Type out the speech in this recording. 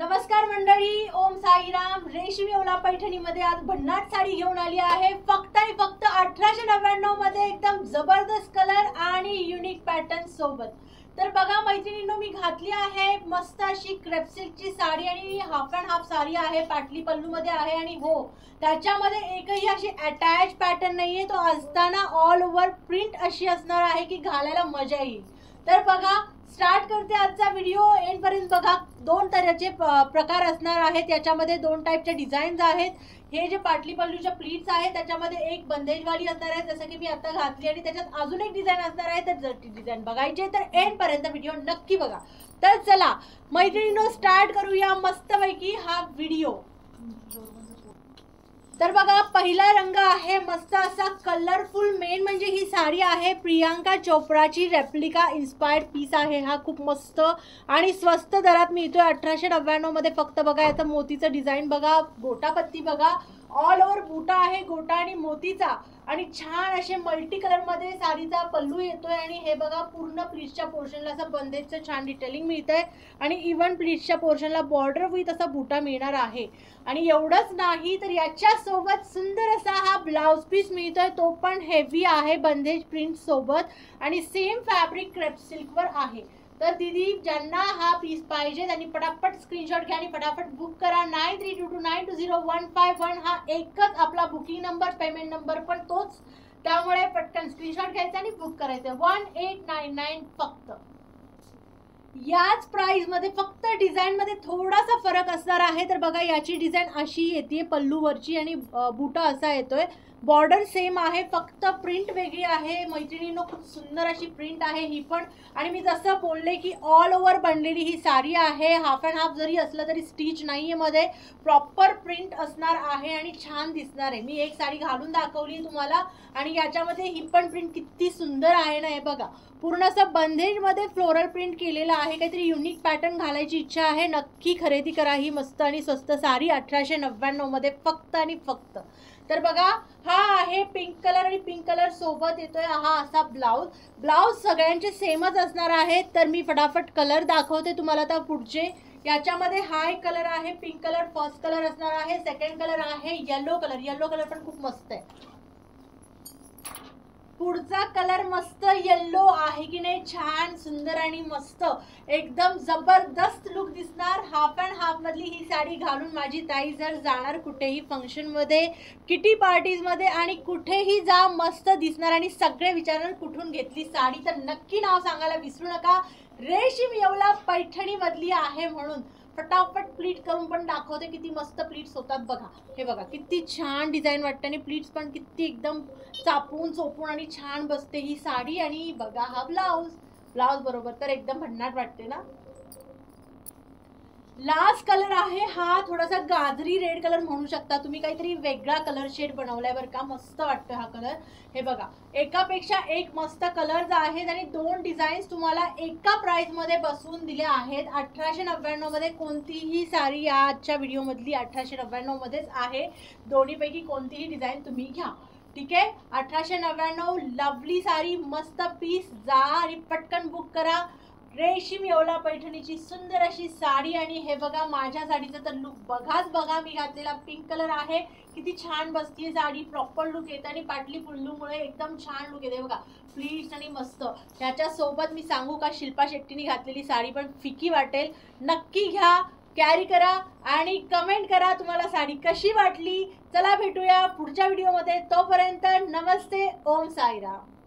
नमस्कार मंडळी, ओम साईराम. रेशमी ओला पैठणीमध्ये आज भन्नाट साडी घेऊन आली आहे. फक्त आणि फक्त 1899 मध्ये एकदम जबरदस्त कलर आणि युनिक पॅटर्न सोबत. तर बघा मैत्रिणींनो, मी घातली आहे मस्त अशी क्रेप सिल्कची साडी आणि हाफ अँड हाफ साडी आहे, पाटली पल्लू मध्ये आहे. आणि हो, त्याच्यामध्ये एकही अशी अटॅच पॅटर्न नाहीये. तो असताना ऑल ओव्हर प्रिंट अशी असणार आहे की घालायला मजा येईल. तर बघा, स्टार्ट करते आजचा व्हिडिओ. एंड पर्यंत बघा. दोन तऱ्हेचे प्रकार असणार आहेत. याच्यामध्ये दोन टाईपचे डिझाईन्स आहेत. हे जे पाटली पल्लूच्या प्लीट्स आहेत त्याच्यामध्ये एक बंदेजवाली असणार आहे, जसं की मी आता घातली, आणि त्याच्यात अजून एक डिझाईन असणार आहे. तर जर ती डिझाईन बघायची तर एंड पर्यंत व्हिडिओ नक्की बघा. तर चला मैत्रिणींनो, स्टार्ट करूया मस्तपैकी हा व्हिडिओ. तर बघा, पहिला रंग आहे मस्त असा कलरफुल. मेन म्हणजे ही साडी आहे प्रियांका चोप्राची रेप्लिका इन्स्पायर्ड पीस आहे. हा खूप मस्त आणि स्वस्त दरात मिळतोय 1899 मध्ये. फक्त बघा, याचं मोतीचं डिझाईन बघा, गोटापत्ती बघा, ऑल ओव्हर बुटा आहे गोटा आणि मोतीचा, आणि छान असे मल्टी कलर मध्ये साडीचा पल्लू येतोय. आणि हे बघा, पूर्ण प्लीट्सच्या पोर्शनला असं बंदेजचं छान डिटेलिंग मिळतंय आणि इव्हन प्लीट्सच्या पोर्शनला बॉर्डर विथ असा बुटा मिळणार आहे. आणि एवढंच नाही तर याच्या सोबत सुंदर असा हा ब्लाउज पीस मिळतोय. तो पण हेवी आहे बंदेज प्रिंट सोबत आणि सेम फॅब्रिक क्रेप सिल्क वर आहे. तर दीदी, ज्यांना हा पीस पाहिजे त्यांनी पटापट स्क्रीनशॉट घ्या आणि फटाफट बुक करा. 9322920151 हा एकच आपला बुकिंग नंबर, पेमेंट नंबर पण तोच. त्यामुळे पटकन स्क्रीनशॉट घ्यायचा आणि बुक करायचं. 1899 फक्त. याच प्राइस मध्ये फक्त डिझाईन मध्ये थोडासा फरक असणार आहे. तर बघा, याची डिझाईन अशी येते पल्लूवरची आणि बुटा असा येतोय. बॉर्डर सेम आहे, फक्त प्रिंट वेगळी आहे. मैत्रिणींनो, खूप सुंदर अशी प्रिंट आहे ही पण. आणि मी जसं बोलले की ऑल ओव्हर बनलेली ही साडी आहे. हाफ अँड हाफ जरी असलं तरी स्टिच नाहीये मध्ये, प्रॉपर प्रिंट असणार आहे आणि छान दिसणार आहे. मी एक साडी घालून दाखवली तुम्हाला आणि याच्यामध्ये ही पण प्रिंट किती सुंदर आहे ना. हे बघा, पूर्ण असं बंदेज मध्ये फ्लोरल प्रिंट केलेलं आहे. काहीतरी युनिक पॅटर्न घालायची इच्छा आहे, नक्की खरेदी करा ही मस्त आणि स्वस्त साडी 1899 मध्ये फक्त आणि फक्त. तर बघा, हा आहे पिंक कलर आणि पिंक कलर सोबत येतोय हा असा ब्लाउज. ब्लाउज सगळ्यांचे सेमच असणार आहेत. तर मी फटाफट कलर दाखवते तुम्हाला आता पुढचे. याच्यामध्ये हा एक कलर आहे पिंक कलर, फर्स्ट कलर असणार आहे. सेकंड कलर आहे येलो कलर. येलो कलर पण खूप मस्त आहे. पुढचा कलर मस्त येल्लो आहे की नाही, छान सुंदर आणि मस्त एकदम जबरदस्त लुक दिसणार. हाफ अँड हाफ मधली ही साडी घालून माझी ताई जर जाणार कुठेही फंक्शन मध्ये, किटी पार्टीज मध्ये आणि कुठेही जा, मस्त दिसणार. आणि सगळे विचारणार कुठून घेतली साडी, तर नक्की नाव सांगायला विसरू नका. रेशमी ओला पैठणी मधली आहे म्हणून. फटाफट प्लीट करून पण दाखवते किती मस्त प्लीट्स होतात. बघा, हे बघा किती छान डिझाईन वाटते आणि प्लीट्स पण किती एकदम चापून चोपून आणि छान बसते ही साडी. आणि बघा हा ब्लाउज, ब्लाउज बरोबर तर एकदम भन्नाट वाटते ना. लास्ट कलर आहे हा थोडासा गाजरी रेड कलर म्हणू शकता तुम्ही. काहीतरी वेगळा कलर शेड बनवलाय बरं का, मस्त वाटतोय हा कलर. हे बघा, एकापेक्षा एक मस्त कलर्स आहेत आणि दोन डिझाईन्स तुम्हाला एका प्राइस मध्ये बसवून दिल्या आहेत. 1899 मध्ये कोणतीही साडी या आजच्या व्हिडिओ मधली 1899 मध्येच आहे. दोन्हीपैकी कोणतीही डिझाईन तुम्ही घ्या, ठीक आहे. 1899 लवली साडी, मस्त पीस. जा आणि पटकन बुक करा. रेशमी ओला पैठणीची सुंदर अशी साडी. आणि हे बघा, माझ्या साडीचा तर लुक बघाच बघा. मी घातलेला पिंक कलर आहे, किती छान बसतीये साडी, प्रॉपर लुक येते आणि पाटली पुल्लूमुळे एकदम छान लुक येते. बघा, प्लीट्स आणि मस्त. त्याच्या सोबत मी सांगू का, शिल्पा शेट्टीने घातलेली साडी पण फिकी वाटेल. नक्की घ्या, कॅरी करा आणि कमेंट करा तुम्हाला साडी कशी वाटली. चला भेटूया पुढच्या व्हिडिओमध्ये. तोपर्यंत नमस्ते, ओम साईराम.